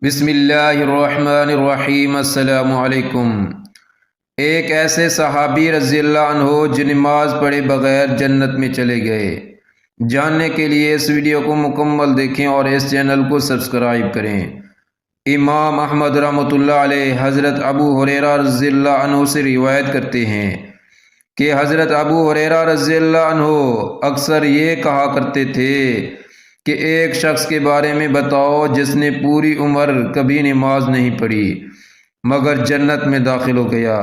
بسم اللہ الرحمن الرحیم۔ السلام علیکم۔ ایک ایسے صحابی رضی اللہ عنہ جو نماز پڑھے بغیر جنت میں چلے گئے۔ جاننے کے لیے اس ویڈیو کو مکمل دیکھیں اور اس چینل کو سبسکرائب کریں۔ امام احمد رحمۃ اللہ علیہ حضرت ابو ہریرہ رضی اللہ عنہ سے روایت کرتے ہیں کہ حضرت ابو ہریرہ رضی اللہ عنہ اکثر یہ کہا کرتے تھے کہ ایک شخص کے بارے میں بتاؤ جس نے پوری عمر کبھی نماز نہیں پڑھی مگر جنت میں داخل ہو گیا۔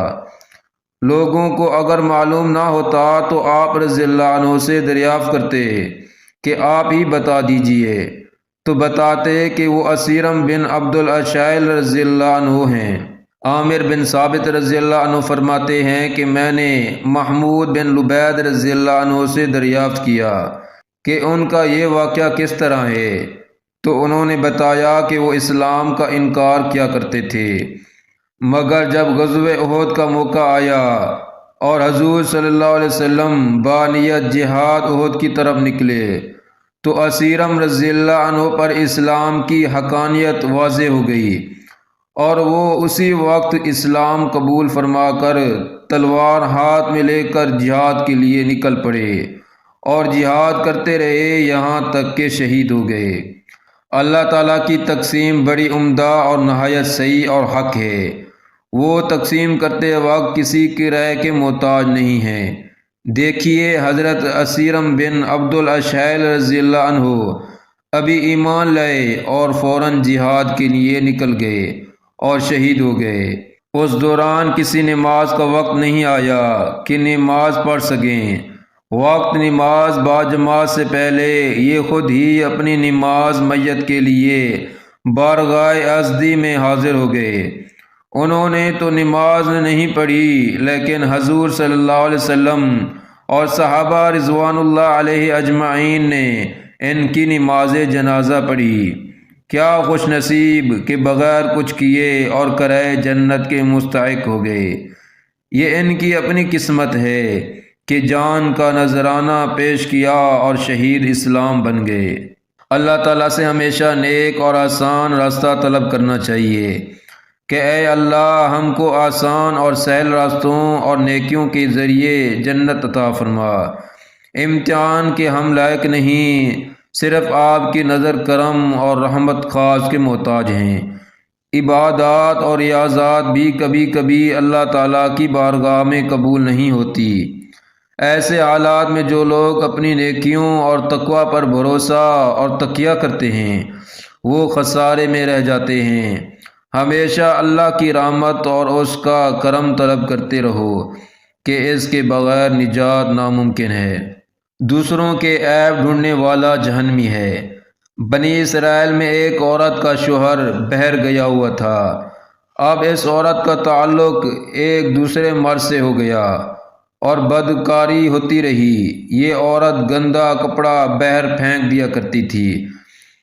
لوگوں کو اگر معلوم نہ ہوتا تو آپ رضی اللہ عنہ سے دریافت کرتے کہ آپ ہی بتا دیجئے، تو بتاتے کہ وہ اسیرم بن عبد الاشائل رضی اللہ عنہ ہیں۔ عامر بن ثابت رضی اللہ عنہ فرماتے ہیں کہ میں نے محمود بن لبید رضی اللہ عنہ سے دریافت کیا کہ ان کا یہ واقعہ کس طرح ہے، تو انہوں نے بتایا کہ وہ اسلام کا انکار کیا کرتے تھے، مگر جب غزوہ احد کا موقع آیا اور حضور صلی اللہ علیہ وسلم بانیت جہاد احد کی طرف نکلے تو اسیرم رضی اللہ عنہ پر اسلام کی حقانیت واضح ہو گئی اور وہ اسی وقت اسلام قبول فرما کر تلوار ہاتھ میں لے کر جہاد کے لیے نکل پڑے اور جہاد کرتے رہے یہاں تک کہ شہید ہو گئے۔ اللہ تعالیٰ کی تقسیم بڑی عمدہ اور نہایت صحیح اور حق ہے۔ وہ تقسیم کرتے وقت کسی کی رائے کے محتاج نہیں ہے۔ دیکھیے حضرت اسیرم بن عبد الاشائل رضی اللہ عنہ ابھی ایمان لائے اور فوراً جہاد کے لیے نکل گئے اور شہید ہو گئے۔ اس دوران کسی نماز کا وقت نہیں آیا کہ نماز پڑھ سکیں۔ وقت نماز باجماعت سے پہلے یہ خود ہی اپنی نماز میت کے لیے بارگاہ ازدی میں حاضر ہو گئے۔ انہوں نے تو نماز نہیں پڑھی لیکن حضور صلی اللہ علیہ وسلم اور صحابہ رضوان اللہ علیہ اجمعین نے ان کی نماز جنازہ پڑھی۔ کیا خوش نصیب کہ بغیر کچھ کیے اور کرائے جنت کے مستحق ہو گئے۔ یہ ان کی اپنی قسمت ہے کہ جان کا نذرانہ پیش کیا اور شہید اسلام بن گئے۔ اللہ تعالیٰ سے ہمیشہ نیک اور آسان راستہ طلب کرنا چاہیے کہ اے اللہ ہم کو آسان اور سہل راستوں اور نیکیوں کے ذریعے جنت عطا فرما۔ امتحان کے ہم لائق نہیں، صرف آپ کی نظر کرم اور رحمت خاص کے محتاج ہیں۔ عبادات اور ریاضات بھی کبھی کبھی اللہ تعالیٰ کی بارگاہ میں قبول نہیں ہوتی۔ ایسے حالات میں جو لوگ اپنی نیکیوں اور تقوی پر بھروسہ اور تکیہ کرتے ہیں وہ خسارے میں رہ جاتے ہیں۔ ہمیشہ اللہ کی رحمت اور اس کا کرم طلب کرتے رہو کہ اس کے بغیر نجات ناممکن ہے۔ دوسروں کے عیب ڈھونڈنے والا جہنمی ہے۔ بنی اسرائیل میں ایک عورت کا شوہر بہر گیا ہوا تھا۔ اب اس عورت کا تعلق ایک دوسرے مرد سے ہو گیا اور بدکاری ہوتی رہی۔ یہ عورت گندا کپڑا باہر پھینک دیا کرتی تھی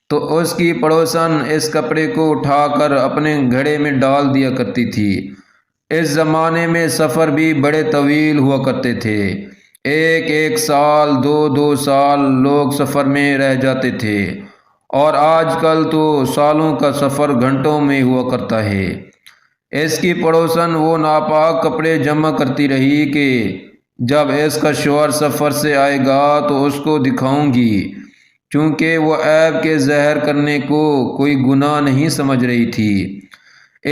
تو اس کی پڑوسن اس کپڑے کو اٹھا کر اپنے گھڑے میں ڈال دیا کرتی تھی۔ اس زمانے میں سفر بھی بڑے طویل ہوا کرتے تھے۔ ایک سال، دو سال لوگ سفر میں رہ جاتے تھے اور آج کل تو سالوں کا سفر گھنٹوں میں ہوا کرتا ہے۔ اس کی پڑوسن وہ ناپاک کپڑے جمع کرتی رہی کہ جب اس کا شوہر سفر سے آئے گا تو اس کو دکھاؤں گی، چونکہ وہ عیب کے ظاہر کرنے کو کوئی گناہ نہیں سمجھ رہی تھی،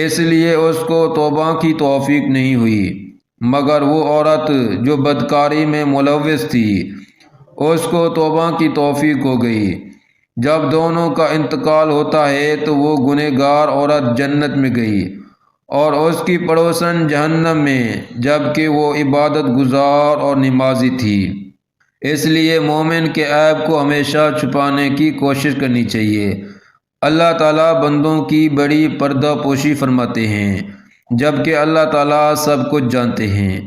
اس لیے اس کو توبہ کی توفیق نہیں ہوئی۔ مگر وہ عورت جو بدکاری میں ملوث تھی اس کو توبہ کی توفیق ہو گئی۔ جب دونوں کا انتقال ہوتا ہے تو وہ گنہگار عورت جنت میں گئی اور اس کی پڑوسن جہنم میں، جبکہ وہ عبادت گزار اور نمازی تھی۔ اس لیے مومن کے عیب کو ہمیشہ چھپانے کی کوشش کرنی چاہیے۔ اللہ تعالیٰ بندوں کی بڑی پردہ پوشی فرماتے ہیں، جبکہ اللہ تعالیٰ سب کچھ جانتے ہیں۔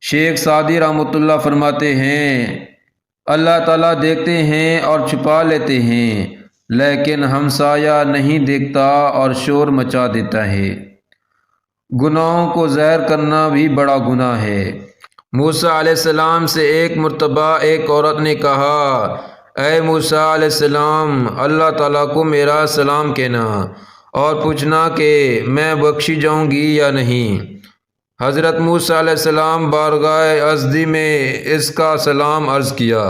شیخ سعدی رحمۃ اللہ فرماتے ہیں اللہ تعالیٰ دیکھتے ہیں اور چھپا لیتے ہیں، لیکن ہمسایہ نہیں دیکھتا اور شور مچا دیتا ہے۔ گناہوں کو ظاہر کرنا بھی بڑا گناہ ہے۔ موسیٰ علیہ السلام سے ایک مرتبہ ایک عورت نے کہا اے موسیٰ علیہ السلام، اللہ تعالیٰ کو میرا سلام کہنا۔ اور پوچھنا کہ میں بخشی جاؤں گی یا نہیں۔ حضرت موسیٰ علیہ السلام بارگاہ ازدی میں اس کا سلام عرض کیا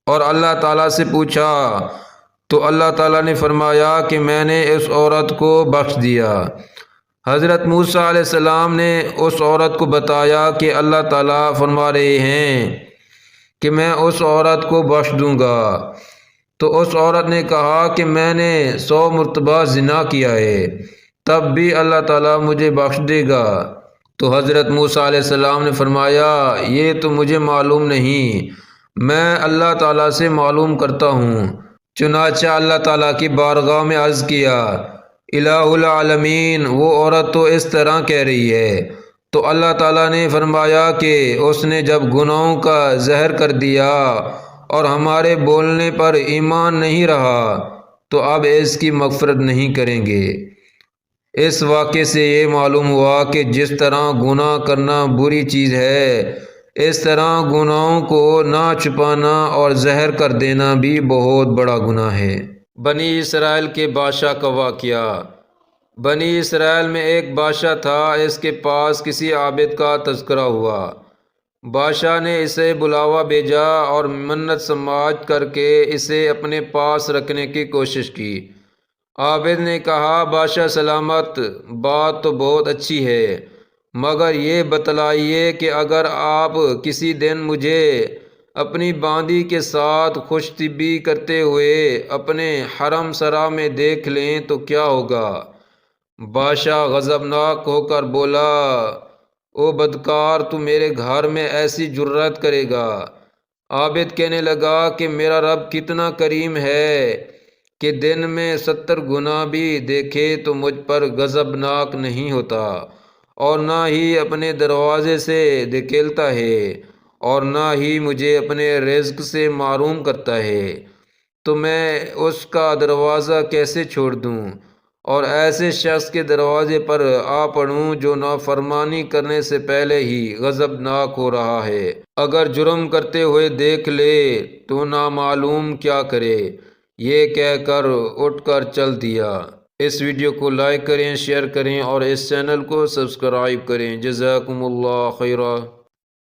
اور اللہ تعالیٰ سے پوچھا تو اللہ تعالیٰ نے فرمایا کہ میں نے اس عورت کو بخش دیا۔ حضرت موسیٰ علیہ السلام نے اس عورت کو بتایا کہ اللہ تعالیٰ فرما رہے ہیں کہ میں اس عورت کو بخش دوں گا۔ تو اس عورت نے کہا کہ میں نے 100 مرتبہ زنا کیا ہے، تب بھی اللہ تعالیٰ مجھے بخش دے گا۔ تو حضرت موسیٰ علیہ السلام نے فرمایا یہ تو مجھے معلوم نہیں، میں اللہ تعالیٰ سے معلوم کرتا ہوں۔ چنانچہ اللہ تعالیٰ کی بارگاہ میں عرض کیا الہ العالمین، وہ عورت تو اس طرح کہہ رہی ہے۔ تو اللہ تعالیٰ نے فرمایا کہ اس نے جب گناہوں کا زہر کر دیا اور ہمارے بولنے پر ایمان نہیں رہا تو اب اس کی مغفرت نہیں کریں گے۔ اس واقعے سے یہ معلوم ہوا کہ جس طرح گناہ کرنا بری چیز ہے، اس طرح گناہوں کو نہ چھپانا اور زہر کر دینا بھی بہت بڑا گناہ ہے۔ بنی اسرائیل کے بادشاہ کا واقعہ۔ بنی اسرائیل میں ایک بادشاہ تھا، اس کے پاس کسی عابد کا تذکرہ ہوا۔ بادشاہ نے اسے بلاوا بھیجا اور منت سماعت کر کے اسے اپنے پاس رکھنے کی کوشش کی۔ عابد نے کہا بادشاہ سلامت، بات تو بہت اچھی ہے، مگر یہ بتلائیے کہ اگر آپ کسی دن مجھے اپنی باندی کے ساتھ خوش طبی کرتے ہوئے اپنے حرم سرا میں دیکھ لیں تو کیا ہوگا؟ بادشاہ غضبناک ہو کر بولا او بدکار، تو میرے گھر میں ایسی جرات کرے گا؟ عابد کہنے لگا کہ میرا رب کتنا کریم ہے کہ دن میں 70 گنا بھی دیکھے تو مجھ پر غضبناک نہیں ہوتا، اور نہ ہی اپنے دروازے سے دھکیلتا ہے، اور نہ ہی مجھے اپنے رزق سے محروم کرتا ہے، تو میں اس کا دروازہ کیسے چھوڑ دوں اور ایسے شخص کے دروازے پر آ پڑوں جو نافرمانی کرنے سے پہلے ہی غضبناک ہو رہا ہے؟ اگر جرم کرتے ہوئے دیکھ لے تو نامعلوم کیا کرے؟ یہ کہہ کر اٹھ کر چل دیا۔ اس ویڈیو کو لائک کریں، شیئر کریں اور اس چینل کو سبسکرائب کریں۔ جزاکم اللہ خیرہ۔